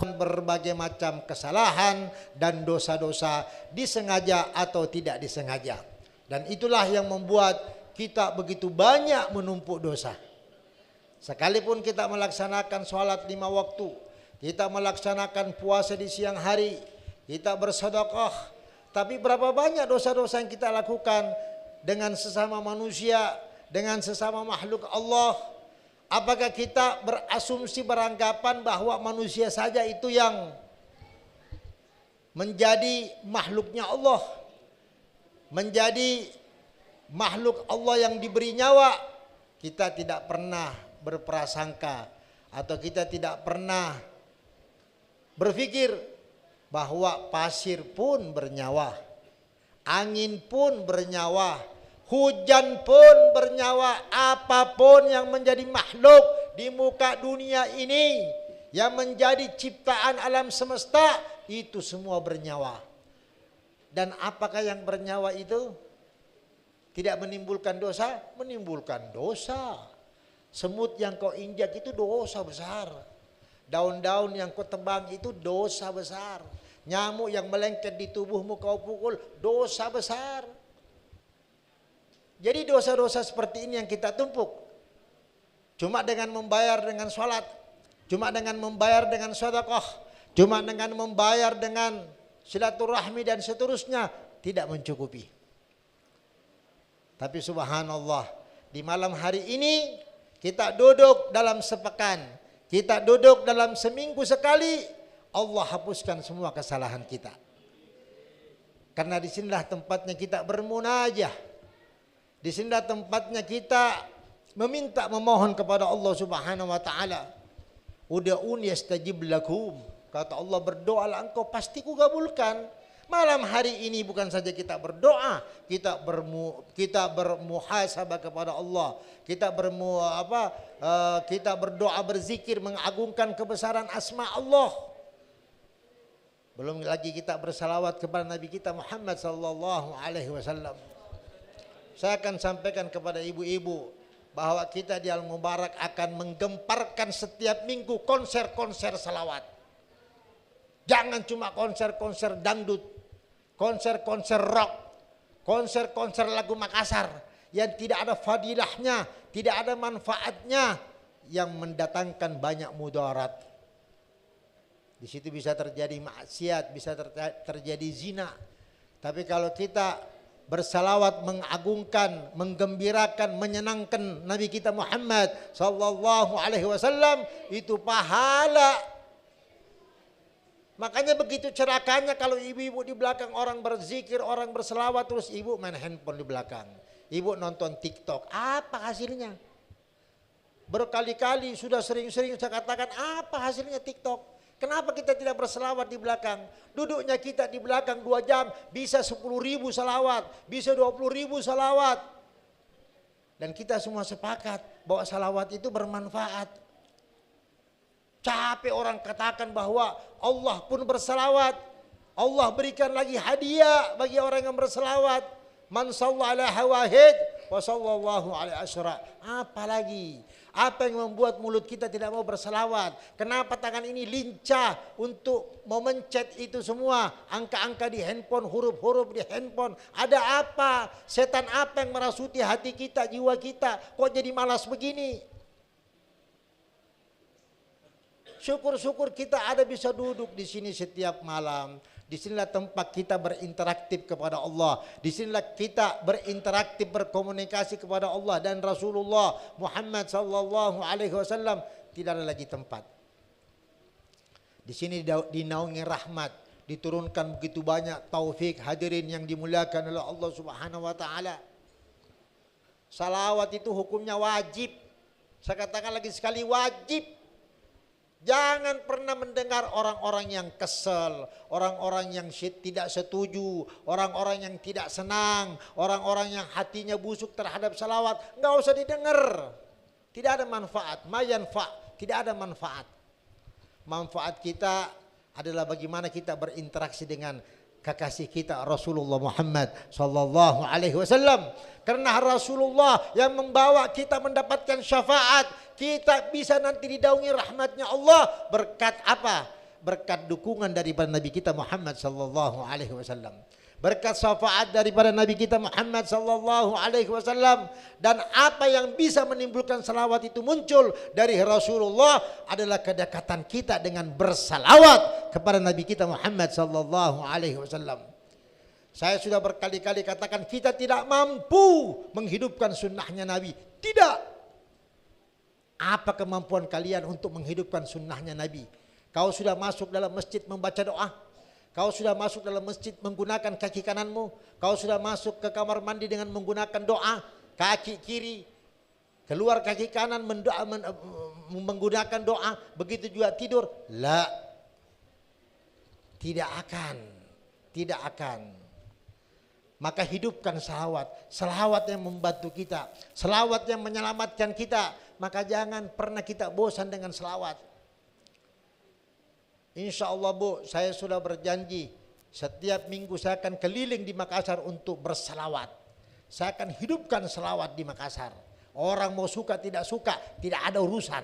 berbagai macam kesalahan dan dosa-dosa disengaja atau tidak disengaja. Dan itulah yang membuat kita begitu banyak menumpuk dosa. Sekalipun kita melaksanakan sholat 5 waktu, kita melaksanakan puasa di siang hari, kita bersedekah, tapi berapa banyak dosa-dosa yang kita lakukan dengan sesama manusia, dengan sesama makhluk Allah. Apakah kita berasumsi, beranggapan bahwa manusia saja itu yang menjadi makhluknya Allah, menjadi makhluk Allah yang diberi nyawa? Kita tidak pernah berprasangka atau kita tidak pernah berpikir bahwa pasir pun bernyawa, angin pun bernyawa, hujan pun bernyawa. Apapun yang menjadi makhluk di muka dunia ini, yang menjadi ciptaan alam semesta, itu semua bernyawa. Dan apakah yang bernyawa itu tidak menimbulkan dosa? Menimbulkan dosa. Semut yang kau injak itu dosa besar. Daun-daun yang kau tebang itu dosa besar. Nyamuk yang melengket di tubuhmu kau pukul, dosa besar. Jadi dosa-dosa seperti ini yang kita tumpuk. Cuma dengan membayar dengan sholat, cuma dengan membayar dengan sedekah, cuma dengan membayar dengan silaturahmi dan seterusnya, tidak mencukupi. Tapi subhanallah, di malam hari ini kita duduk dalam sepekan, kita duduk dalam seminggu sekali, Allah hapuskan semua kesalahan kita. Karena disinilah tempatnya kita bermunajah. Di sinilah tempatnya kita meminta, memohon kepada Allah Subhanahu wa taala. Ud'uni astajib lakum. Kata Allah, berdoalah engkau pasti kugabulkan. Malam hari ini bukan saja kita berdoa, kita bermuhasabah kepada Allah. Kita berdoa, berzikir, mengagungkan kebesaran asma Allah. Belum lagi kita bersalawat kepada Nabi kita Muhammad sallallahu alaihi wasallam. Saya akan sampaikan kepada ibu-ibu bahwa kita di Al-Mubarak akan menggemparkan setiap minggu konser-konser salawat. Jangan cuma konser-konser dangdut, konser-konser rock, konser-konser lagu Makassar yang tidak ada fadilahnya, tidak ada manfaatnya, yang mendatangkan banyak mudarat. Di situ bisa terjadi maksiat, bisa terjadi zina. Tapi kalau kita bersalawat, mengagungkan, menggembirakan, menyenangkan Nabi kita Muhammad sallallahu alaihi wasallam, itu pahala. Makanya begitu celakanya kalau ibu-ibu di belakang orang berzikir, orang berselawat, terus ibu main handphone di belakang. Ibu nonton TikTok. Apa hasilnya? Berkali-kali sudah sering-sering saya katakan, apa hasilnya TikTok? Kenapa kita tidak berselawat di belakang? Duduknya kita di belakang 2 jam, bisa 10.000 salawat, bisa 20.000 salawat. Dan kita semua sepakat bahwa salawat itu bermanfaat. Capek orang katakan bahwa Allah pun bersalawat. Allah berikan lagi hadiah bagi orang yang berselawat. Man shalla ala wahid wa sallallahu alaihi asyra. Apalagi? Apa yang membuat mulut kita tidak mau berselawat? Kenapa tangan ini lincah untuk memencet itu semua? Angka-angka di handphone, huruf-huruf di handphone. Ada apa? Setan apa yang merasuti hati kita, jiwa kita? Kok jadi malas begini? Syukur-syukur kita ada bisa duduk di sini setiap malam. Di sinilah tempat kita berinteraktif kepada Allah. Di sinilah kita berinteraktif, berkomunikasi kepada Allah dan Rasulullah Muhammad sallallahu alaihi wasallam. Tidak ada lagi tempat. Di sini dinaungi rahmat, diturunkan begitu banyak taufik, hadirin yang dimuliakan oleh Allah Subhanahu wa taala. Salawat itu hukumnya wajib. Saya katakan lagi sekali, wajib. Jangan pernah mendengar orang-orang yang kesel, orang-orang yang tidak setuju, orang-orang yang tidak senang, orang-orang yang hatinya busuk terhadap salawat. Enggak usah didengar. Tidak ada manfaat. Tidak ada manfaat. Manfaat kita adalah bagaimana kita berinteraksi dengan kekasih kita Rasulullah Muhammad sallallahu alaihi wasallam. Karena Rasulullah yang membawa kita mendapatkan syafaat, kita bisa nanti didaungi rahmatnya Allah berkat apa? berkat dukungan daripada Nabi kita Muhammad sallallahu alaihi wasallam. Berkat syafaat daripada Nabi kita Muhammad sallallahu alaihi wasallam, dan apa yang bisa menimbulkan salawat itu muncul dari Rasulullah adalah kedekatan kita dengan bersalawat kepada Nabi kita Muhammad sallallahu alaihi wasallam. Saya sudah berkali-kali katakan kita tidak mampu menghidupkan sunnahnya Nabi. Tidak. Apa kemampuan kalian untuk menghidupkan sunnahnya Nabi? Kau sudah masuk dalam masjid membaca doa? Kau sudah masuk dalam masjid menggunakan kaki kananmu? Kau sudah masuk ke kamar mandi dengan menggunakan doa? Kaki kiri, keluar kaki kanan menggunakan doa? Begitu juga tidur? La. Tidak akan. Tidak akan. Maka hidupkan salawat. Salawat yang membantu kita. Salawat yang menyelamatkan kita. Maka jangan pernah kita bosan dengan salawat. Insya Allah Bu, saya sudah berjanji setiap minggu saya akan keliling di Makassar untuk bersalawat. Saya akan hidupkan salawat di Makassar. Orang mau suka tidak suka, tidak ada urusan.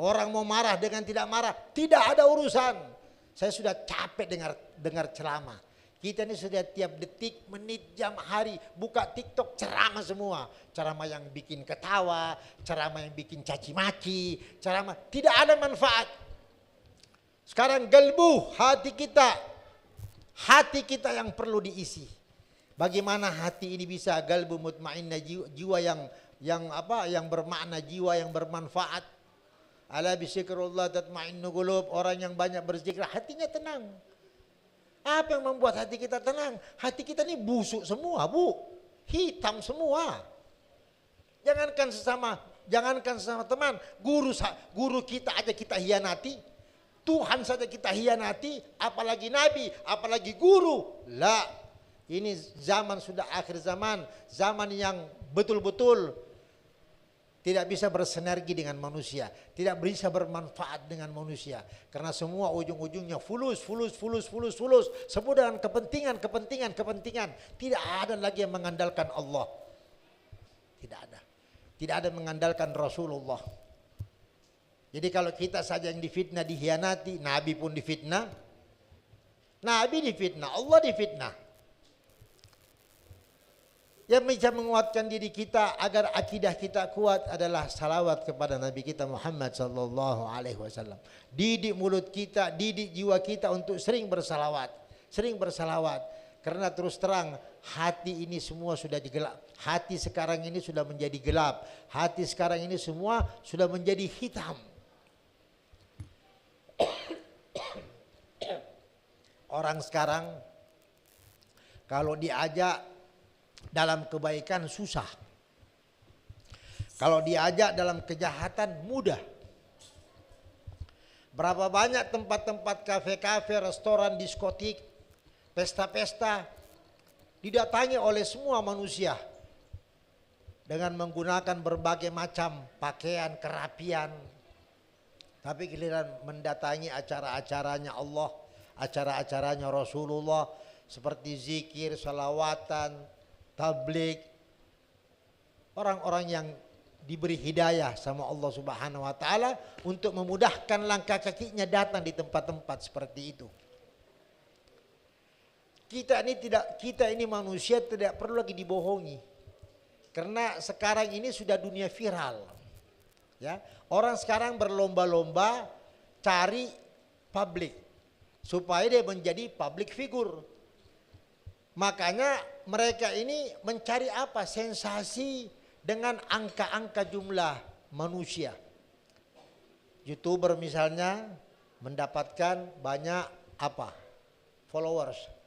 Orang mau marah dengan tidak marah, tidak ada urusan. Saya sudah capek dengar ceramah. Kita ini sudah tiap detik, menit, jam, hari buka TikTok ceramah semua. Ceramah yang bikin ketawa, ceramah yang bikin caci maki, ceramah tidak ada manfaat. Sekarang galbu, hati kita yang perlu diisi. Bagaimana hati ini bisa galbu mutmainnah, jiwa yang bermakna, jiwa yang bermanfaat. Ala bizikrullah tatmainnu qulub, orang yang banyak berzikir hatinya tenang. Apa yang membuat hati kita tenang? Hati kita ini busuk semua, Bu. Hitam semua. Jangankan sesama teman, guru kita aja kita hianati. Tuhan saja kita hianati, apalagi Nabi, apalagi guru. La, ini zaman sudah akhir zaman, zaman yang betul-betul tidak bisa bersinergi dengan manusia, tidak bisa bermanfaat dengan manusia. Karena semua ujung-ujungnya fulus. Semua dengan kepentingan. Tidak ada lagi yang mengandalkan Allah. Tidak ada. Tidak ada mengandalkan Rasulullah. Jadi kalau kita saja yang difitnah, dihianati, Nabi pun difitnah. Nabi difitnah, Allah difitnah. Yang bisa menguatkan diri kita agar akidah kita kuat adalah salawat kepada Nabi kita Muhammad sallallahu alaihi wasallam. Didik mulut kita, didik jiwa kita untuk sering bersalawat. Karena terus terang hati ini semua sudah digelap. Hati sekarang ini sudah menjadi gelap. Hati sekarang ini semua sudah menjadi hitam. Orang sekarang kalau diajak dalam kebaikan susah. Kalau diajak dalam kejahatan mudah. Berapa banyak tempat-tempat kafe-kafe, restoran, diskotik, pesta-pesta didatangi oleh semua manusia dengan menggunakan berbagai macam pakaian, kerapian. Tapi giliran mendatangi acara-acaranya Allah, acara-acaranya Rasulullah seperti zikir, salawatan, tabligh, orang-orang yang diberi hidayah sama Allah Subhanahu wa taala untuk memudahkan langkah kakinya datang di tempat-tempat seperti itu. Kita ini manusia tidak perlu lagi dibohongi. Karena sekarang ini sudah dunia viral. Ya, orang sekarang berlomba-lomba cari publik supaya dia menjadi public figure. Makanya mereka ini mencari apa? Sensasi dengan angka-angka jumlah manusia. YouTuber misalnya mendapatkan banyak apa? Followers.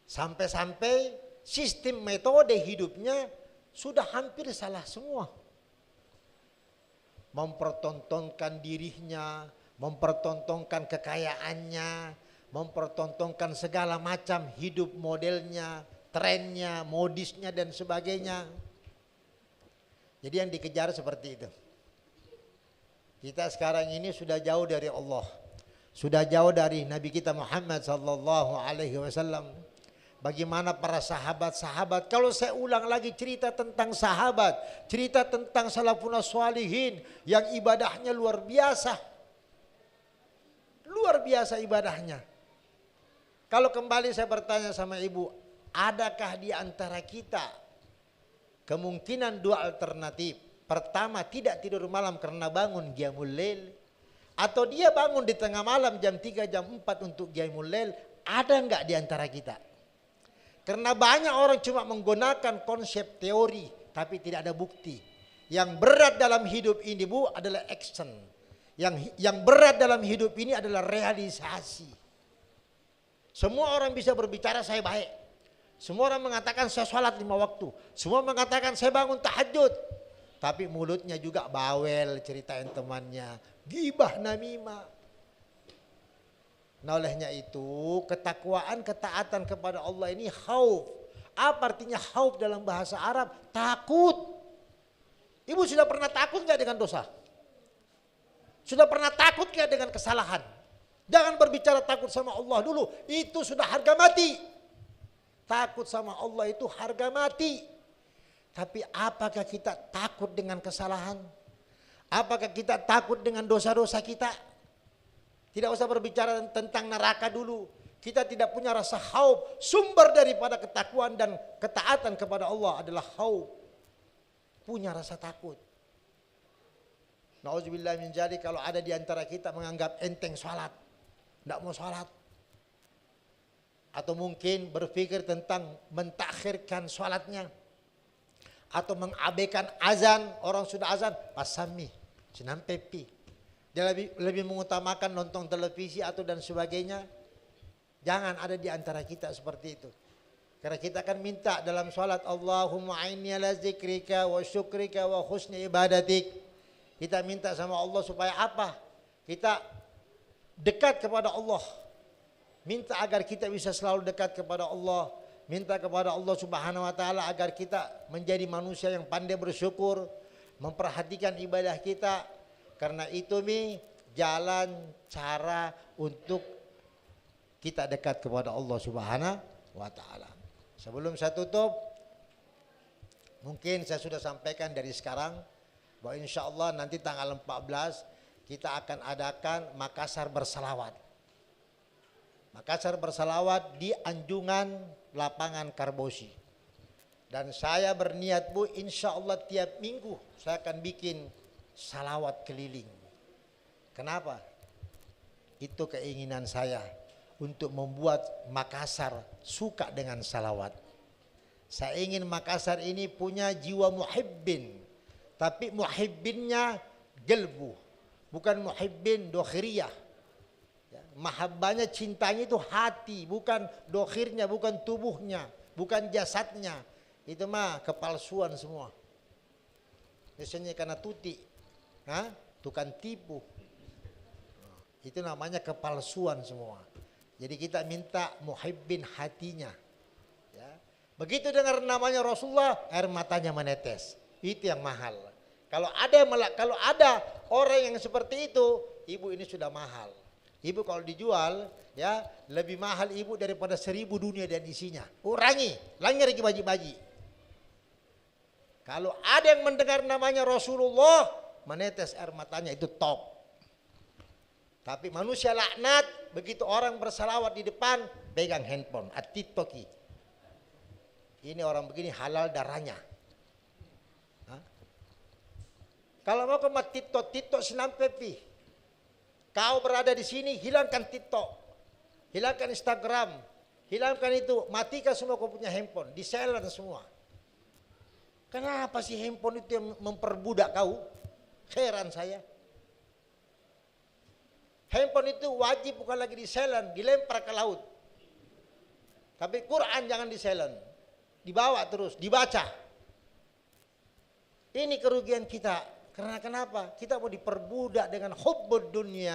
Sampai-sampai sistem metode hidupnya sudah hampir salah semua. Mempertontonkan dirinya, mempertontonkan kekayaannya, mempertontonkan segala macam hidup modelnya, trennya, modisnya dan sebagainya. Jadi yang dikejar seperti itu. Kita sekarang ini sudah jauh dari Allah. Sudah jauh dari Nabi kita Muhammad sallallahu alaihi wasallam. Bagaimana para sahabat-sahabat. Kalau saya ulang lagi cerita tentang sahabat, cerita tentang salafun shalihin yang ibadahnya luar biasa. luar biasa ibadahnya. Kalau kembali saya bertanya sama ibu, adakah di antara kita kemungkinan dua alternatif? Pertama, tidak tidur malam karena bangun qiyamul lail, atau dia bangun di tengah malam jam 3 jam 4 untuk qiyamul lail. Ada enggak di antara kita? Karena banyak orang cuma menggunakan konsep teori tapi tidak ada bukti. Yang berat dalam hidup ini, Bu, adalah action. Yang berat dalam hidup ini adalah realisasi. Semua orang bisa berbicara saya baik. Semua orang mengatakan saya sholat 5 waktu. Semua mengatakan saya bangun tahajud. Tapi mulutnya juga bawel, ceritain temannya, gibah, namimah. Nah, olehnya itu ketakwaan, ketaatan kepada Allah ini khauf. Apa artinya khauf dalam bahasa Arab? Takut. Ibu sudah pernah takut gak dengan dosa? Sudah pernah takut gak dengan kesalahan? Jangan berbicara takut sama Allah dulu. Itu sudah harga mati. Takut sama Allah itu harga mati. Tapi apakah kita takut dengan kesalahan? Apakah kita takut dengan dosa-dosa kita? Tidak usah berbicara tentang neraka dulu. Kita tidak punya rasa khauf. Sumber daripada ketakwaan dan ketaatan kepada Allah adalah khauf. Punya rasa takut. Nauzubillah min dzalik, kalau ada di antara kita menganggap enteng sholat, tidak mau sholat, atau mungkin berpikir tentang mentakhirkan sholatnya, atau mengabaikan azan, orang sudah azan, pasami, senam pepi. Dia lebih mengutamakan nonton televisi atau dan sebagainya. Jangan ada di antara kita seperti itu. Karena kita akan minta dalam sholat, Allahumma a'inni ala zikrika wa syukrika wa husni ibadatik. Kita minta sama Allah supaya apa? Kita dekat kepada Allah. Minta agar kita bisa selalu dekat kepada Allah. Minta kepada Allah Subhanahu wa taala agar kita menjadi manusia yang pandai bersyukur, memperhatikan ibadah kita. Karena itu jalan cara untuk kita dekat kepada Allah Subhanahu wa taala. Sebelum saya tutup, mungkin saya sudah sampaikan dari sekarang bahwa insya Allah nanti tanggal 14 kita akan adakan Makassar bersalawat. Makassar bersalawat di Anjungan Lapangan Karbosi. Dan saya berniat, Bu, insya Allah tiap minggu saya akan bikin salawat keliling. Kenapa? Itu keinginan saya untuk membuat Makassar suka dengan salawat. Saya ingin Makassar ini punya jiwa muhibbin, tapi muhibbinnya gelbu, bukan muhibbin dokhiriyah. Mahabbanya, cintanya itu hati, bukan dokhirnya, bukan tubuhnya, bukan jasadnya. Itu mah kepalsuan semua. Biasanya karena tuti, tukang tipu. Itu namanya kepalsuan semua. Jadi kita minta muhibbin hatinya. Ya. Begitu dengar namanya Rasulullah, air matanya menetes. Itu yang mahal. Kalau ada orang yang seperti itu, ibu ini sudah mahal. Ibu kalau dijual, ya lebih mahal ibu daripada 1000 dunia dan isinya. Urangi, langgar baji-baji. Kalau ada yang mendengar namanya Rasulullah, menetes air matanya, itu top. Tapi manusia laknat, begitu orang bersalawat di depan, pegang handphone, at-tiktoki. Ini orang begini halal darahnya. Kalau mau ke TikTok senam pepi. Kau berada di sini, hilangkan TikTok, hilangkan Instagram, hilangkan itu, matikan semua kau punya handphone, di silent semua. Kenapa sih handphone itu yang memperbudak kau? Heran saya. Handphone itu wajib bukan lagi di silent, dilempar ke laut. Tapi Quran jangan di silent, dibawa terus, dibaca. Ini kerugian kita. Karena kenapa? Kita mau diperbudak dengan hubbud dunya.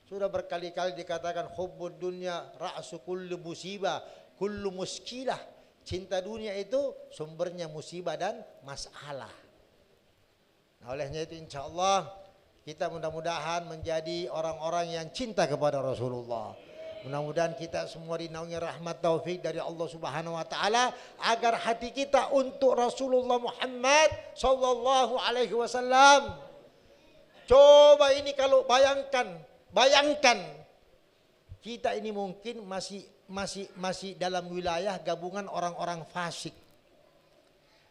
Sudah berkali-kali dikatakan hubbud dunya ra'su kullu musibah, kullu muskilah. Cinta dunia itu sumbernya musibah dan masalah. Nah, olehnya itu insya Allah kita mudah-mudahan menjadi orang-orang yang cinta kepada Rasulullah. Mudah-mudahan kita semua dinaungi rahmat taufik dari Allah Subhanahu wa taala agar hati kita untuk Rasulullah Muhammad sallallahu alaihi wasallam. Coba ini kalau bayangkan Bayangkan kita ini mungkin masih dalam wilayah gabungan orang-orang fasik.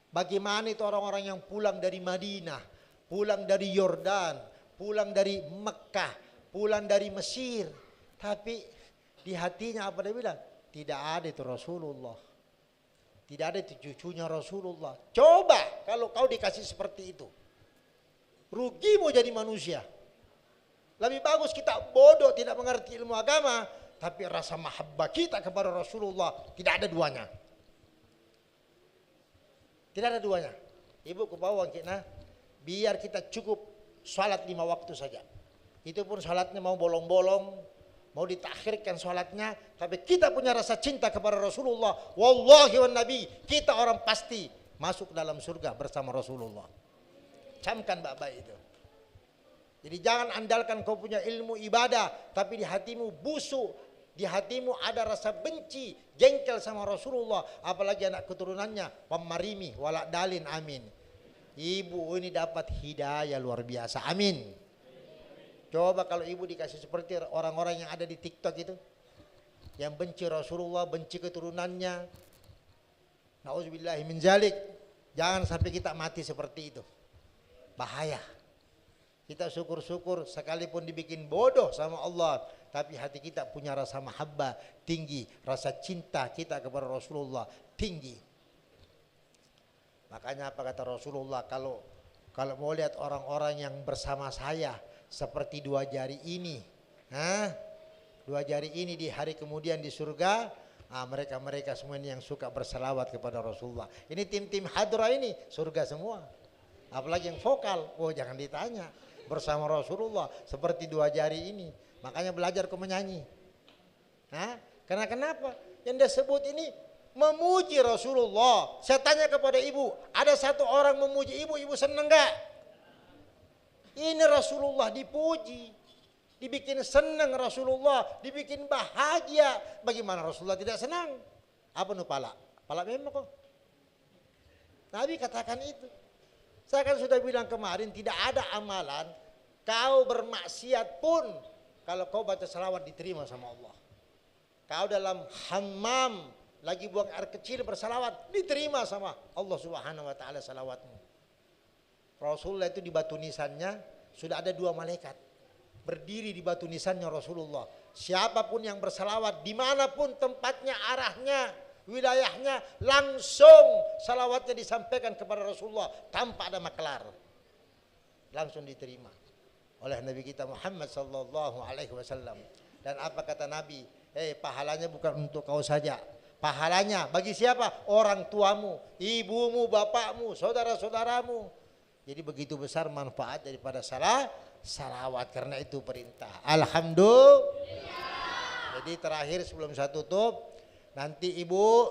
Bagaimana itu orang-orang yang pulang dari Madinah, pulang dari Yordan, pulang dari Mekah, pulang dari Mesir. Tapi di hatinya apa dia bilang? Tidak ada itu Rasulullah. Tidak ada itu cucunya Rasulullah. Coba kalau kau dikasih seperti itu. Rugimu jadi manusia. Lebih bagus kita bodoh, tidak mengerti ilmu agama. Tapi rasa mahabbah kita kepada Rasulullah tidak ada duanya. Tidak ada duanya. Ibu ke bawah kita, biar kita cukup salat 5 waktu saja. Itu pun salatnya mau bolong-bolong, mau ditakhirkan salatnya, tapi kita punya rasa cinta kepada Rasulullah. Wallahi wan nabi, kita orang pasti masuk dalam surga bersama Rasulullah. Camkan baik-baik itu. Jadi jangan andalkan kau punya ilmu ibadah, tapi di hatimu busuk. Di hatimu ada rasa benci, jengkel sama Rasulullah, apalagi anak keturunannya, pemarimi, walak dalin, amin. Ibu ini dapat hidayah luar biasa, amin. Coba kalau ibu dikasih seperti orang-orang yang ada di TikTok itu, yang benci Rasulullah, benci keturunannya, na'udzubillahi min zalik. Jangan sampai kita mati seperti itu, bahaya. Kita syukur-syukur sekalipun dibikin bodoh sama Allah, tapi hati kita punya rasa mahabbah tinggi, rasa cinta kita kepada Rasulullah tinggi. Makanya apa kata Rasulullah, kalau mau lihat orang-orang yang bersama saya seperti 2 jari ini, 2 jari ini di hari kemudian di surga, mereka semua ini yang suka berselawat kepada Rasulullah. Ini tim-tim hadra ini surga semua. Apalagi yang vokal, jangan ditanya. Bersama Rasulullah seperti 2 jari ini. Makanya belajar kau menyanyi. Karena kenapa? Yang dia sebut ini memuji Rasulullah. Saya tanya kepada ibu, ada satu orang memuji ibu, ibu senang enggak? Ini Rasulullah dipuji, dibikin senang Rasulullah, dibikin bahagia. Bagaimana Rasulullah tidak senang? Apa nu pala? Pala memang kok. Nabi katakan itu. Saya kan sudah bilang kemarin, tidak ada amalan kau bermaksiat pun kalau kau baca salawat diterima sama Allah. Kau dalam hammam lagi buang air kecil bersalawat diterima sama Allah Subhanahu wa taala salawatmu. Rasulullah itu di batu nisannya sudah ada 2 malaikat berdiri di batu nisannya Rasulullah. Siapapun yang bersalawat dimanapun tempatnya, arahnya, wilayahnya, langsung salawatnya disampaikan kepada Rasulullah tanpa ada maklar, langsung diterima oleh Nabi kita Muhammad sallallahu alaihi wasallam. Dan apa kata Nabi? Pahalanya bukan untuk kau saja, pahalanya bagi siapa? Orang tuamu, ibumu, bapakmu, saudara-saudaramu. Jadi begitu besar manfaat daripada salawat, karena itu perintah. Alhamdulillah. Jadi terakhir sebelum saya tutup, nanti ibu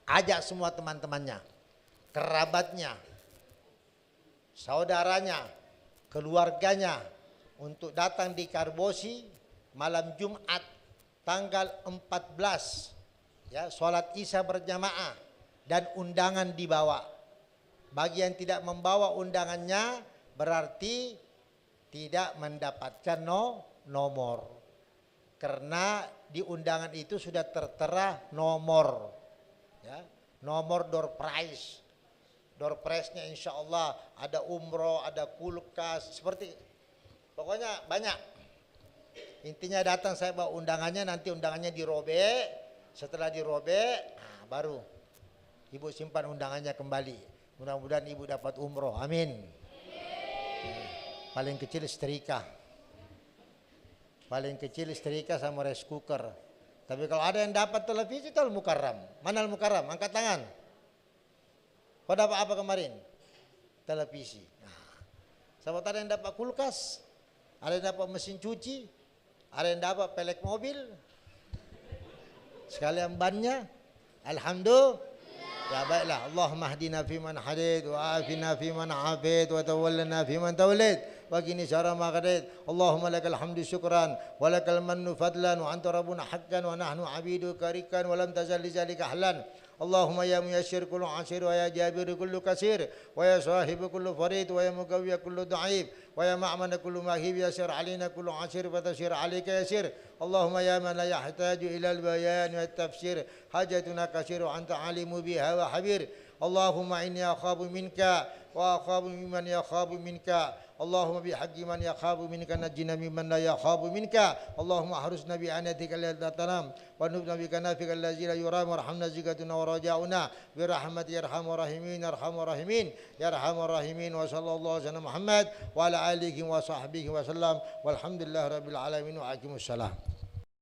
ajak semua teman-temannya, kerabatnya, saudaranya, keluarganya untuk datang di Karbosi malam Jumat tanggal 14, ya, sholat Isya berjamaah dan undangan dibawa. Bagi yang tidak membawa undangannya berarti tidak mendapatkan nomor, karena di undangan itu sudah tertera nomor, ya, nomor door prize. Door prize-nya insya Allah ada umroh, ada kulkas, seperti pokoknya banyak. Intinya datang, saya bawa undangannya, nanti undangannya dirobek. Setelah dirobek, baru ibu simpan undangannya kembali. Mudah-mudahan ibu dapat umroh, amin. Paling kecil setrika. Paling kecil setrika sama rice cooker. Tapi kalau ada yang dapat televisi itu Al-Mukarram. Mana Al-Mukarram? Angkat tangan. Kau dapat apa kemarin? Televisi. Sama ada yang dapat kulkas, ada yang dapat mesin cuci, ada yang dapat pelek mobil, sekalian bannya. Alhamdulillah. Ya baiklah. Allahumma hdina fiman hadid, wa afina fiman afid, wa tawallana fiman tawlid, wa qini syarra ma qadait. Allahumma lakal hamdu syukran, wa lakal mannu fadlan, wa anta rabbuna haqqan, wa nahnu abiduka rikan, wa lam tazal li zalika ahlan. Allahumma ya muyassir kullu asir, wa ya jabir kullu kasir, wa ya sahib kullu farid, wa ya muqawwi kullu da'if, ويا معمن كل مهيب يسر علينا كل عسير فتسير عليك يسير اللهم يا من لا يحتاج إلى البيان والتفسير حاجتنا كثير وأنت عليم بها وحبير اللهم إني أخاف منك وأخاف ممن يخاف منك اللهم بحق من يخاف منك نجنا ممن لا يخاف منك اللهم احرسنا بعنتك لا تنام ونبنا بكنافك الذي لا يرام وارحمنا زكاتنا ورجاؤنا برحمتك يا ارحم الراحمين يا ارحم الراحمين يا ارحم الراحمين وصلى الله على محمد وعلى اله وصحبه وسلم والحمد لله رب العالمين وعليكم السلام.